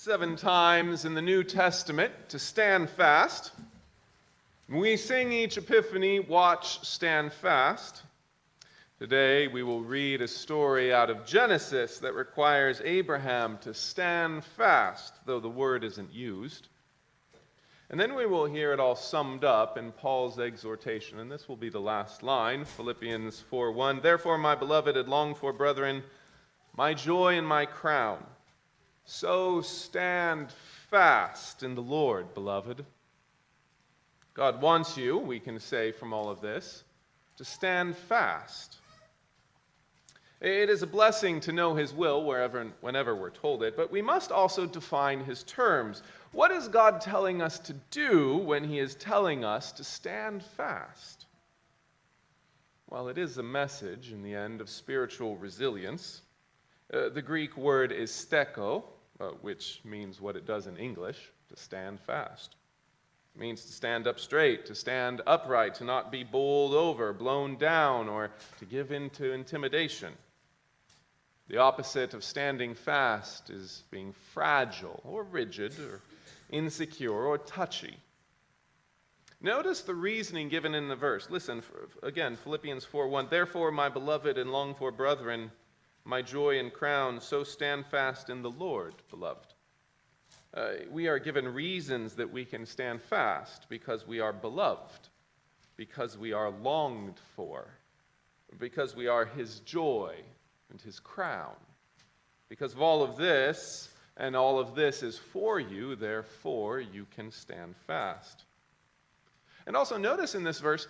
7 times in the New Testament to stand fast. We sing each Epiphany, watch, stand fast. Today we will read a story out of Genesis that requires Abraham to stand fast, though the word isn't used. And then we will hear it all summed up in Paul's exhortation, and this will be the last line, Philippians 4:1. Therefore, my beloved and longed for brethren, my joy and my crown, so stand fast in the Lord, beloved. God wants you, we can say from all of this, to stand fast. It is a blessing to know His will wherever and whenever we're told it, but we must also define His terms. What is God telling us to do when He is telling us to stand fast? Well, it is a message, in the end, of spiritual resilience. The Greek word is steko, which means what it does in English, to stand fast. It means to stand up straight, to stand upright, to not be bowled over, blown down, or to give in to intimidation. The opposite of standing fast is being fragile or rigid or insecure or touchy. Notice the reasoning given in the verse. Listen, again, Philippians 4:1. Therefore, my beloved and longed for brethren, my joy and crown, so stand fast in the Lord, beloved. We are given reasons that we can stand fast because we are beloved, because we are longed for, because we are His joy and His crown. Because of all of this, and all of this is for you, therefore you can stand fast. And also notice in this verse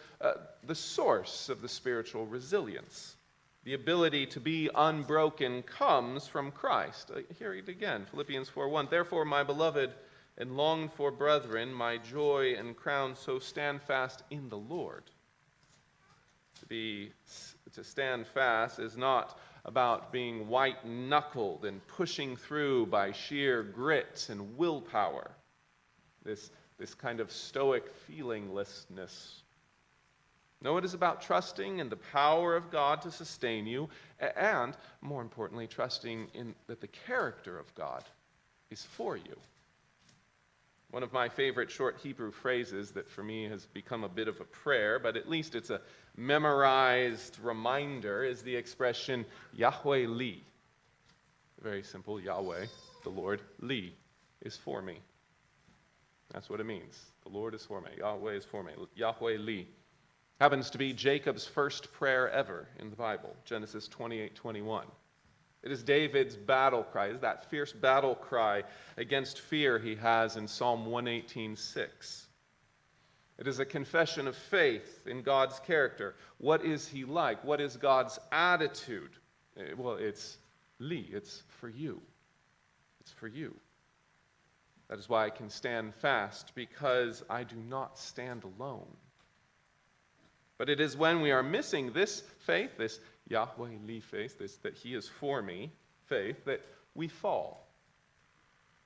the source of the spiritual resilience. The ability to be unbroken comes from Christ. Hear it again, Philippians 4:1. Therefore, my beloved and longed for brethren, my joy and crown, so stand fast in the Lord. To stand fast is not about being white-knuckled and pushing through by sheer grit and willpower. This kind of stoic feelinglessness. No, it is about trusting in the power of God to sustain you, and, more importantly, trusting in that the character of God is for you. One of my favorite short Hebrew phrases that for me has become a bit of a prayer, but at least it's a memorized reminder, is the expression, Yahweh Li. Very simple, Yahweh, the Lord, Li, is for me. That's what it means. The Lord is for me. Yahweh is for me. Yahweh Li. Happens to be Jacob's first prayer ever in the Bible, Genesis 28:21. It is David's battle cry. It is that fierce battle cry against fear he has in Psalm 118:6. It is a confession of faith in God's character. What is He like? What is God's attitude? Well, it's Li. It's for you. It's for you. That is why I can stand fast, because I do not stand alone. But it is when we are missing this faith, this Yahweh Li faith, this that He is for me faith, that we fall.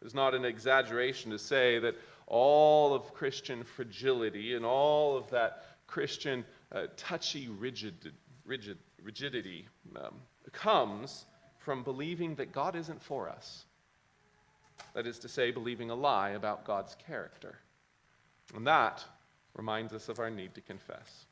It's not an exaggeration to say that all of Christian fragility and all of that Christian touchy rigidity comes from believing that God isn't for us. That is to say, believing a lie about God's character. And that reminds us of our need to confess.